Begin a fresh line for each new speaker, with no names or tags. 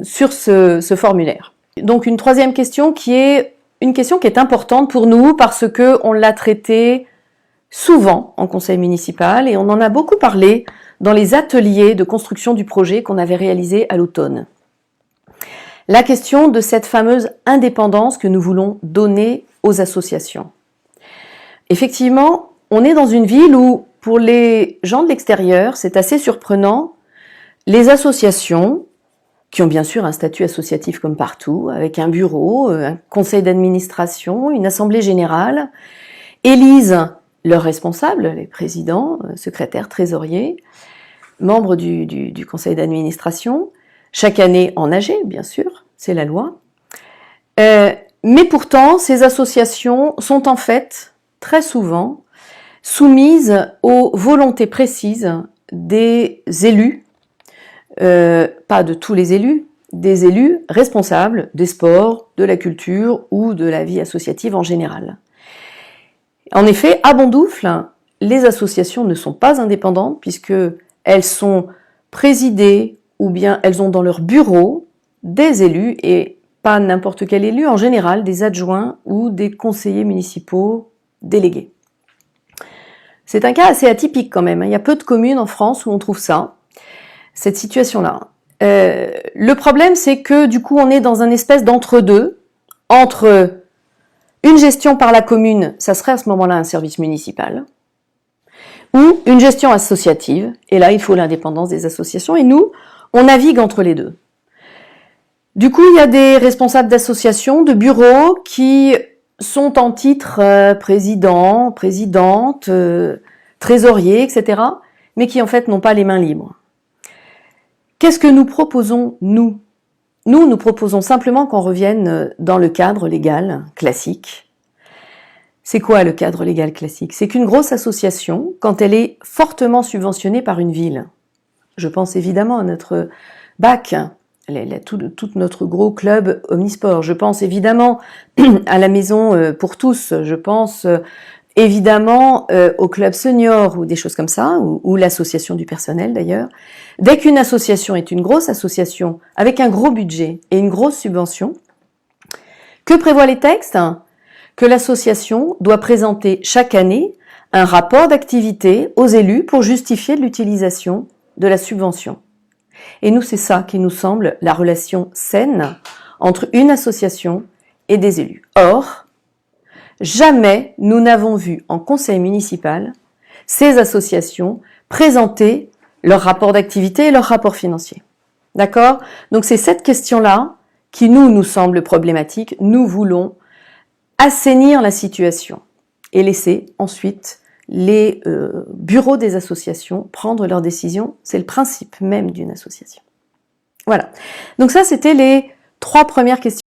sur ce formulaire. Donc une troisième question qui est une question qui est importante pour nous parce que on l'a traitée souvent en conseil municipal et on en a beaucoup parlé dans les ateliers de construction du projet qu'on avait réalisés à l'automne. La question de cette fameuse indépendance que nous voulons donner aux associations. Effectivement, on est dans une ville où, pour les gens de l'extérieur, c'est assez surprenant, les associations, qui ont bien sûr un statut associatif comme partout, avec un bureau, un conseil d'administration, une assemblée générale, élisent leurs responsables, les présidents, secrétaires, trésoriers, membres du conseil d'administration, chaque année en AG, bien sûr, c'est la loi. Mais pourtant, ces associations sont en fait, très souvent, soumises aux volontés précises des élus, pas de tous les élus, des élus responsables des sports, de la culture ou de la vie associative en général. En effet, à Bondoufle, les associations ne sont pas indépendantes puisqu'elles sont présidées ou bien elles ont dans leur bureau des élus et pas n'importe quel élu, en général des adjoints ou des conseillers municipaux délégués. C'est un cas assez atypique quand même, il y a peu de communes en France où on trouve ça, cette situation-là. Le problème, c'est que du coup, on est dans un espèce d'entre-deux, entre une gestion par la commune, ça serait à ce moment-là un service municipal, ou une gestion associative, et là, il faut l'indépendance des associations, et nous, on navigue entre les deux. Du coup, il y a des responsables d'associations, de bureaux, qui sont en titre président, présidente, trésorier, etc., mais qui en fait n'ont pas les mains libres. Qu'est-ce que nous proposons, nous ? Nous proposons simplement qu'on revienne dans le cadre légal classique. C'est quoi le cadre légal classique? C'est qu'une grosse association, quand elle est fortement subventionnée par une ville, je pense évidemment à notre BAC, tout notre gros club omnisport, je pense évidemment à la maison pour tous, je pense évidemment au club senior ou des choses comme ça, ou l'association du personnel d'ailleurs. Dès qu'une association est une grosse association avec un gros budget et une grosse subvention, que prévoient les textes? Que l'association doit présenter chaque année un rapport d'activité aux élus pour justifier de l'utilisation de la subvention. Et nous, c'est ça qui nous semble la relation saine entre une association et des élus. Or, jamais nous n'avons vu en conseil municipal ces associations présenter leur rapport d'activité et leur rapport financier. D'accord? Donc c'est cette question-là qui nous semble problématique. Nous voulons assainir la situation et laisser ensuite les bureaux des associations prendre leurs décisions. C'est le principe même d'une association. Voilà. Donc ça, c'était les 3 premières questions.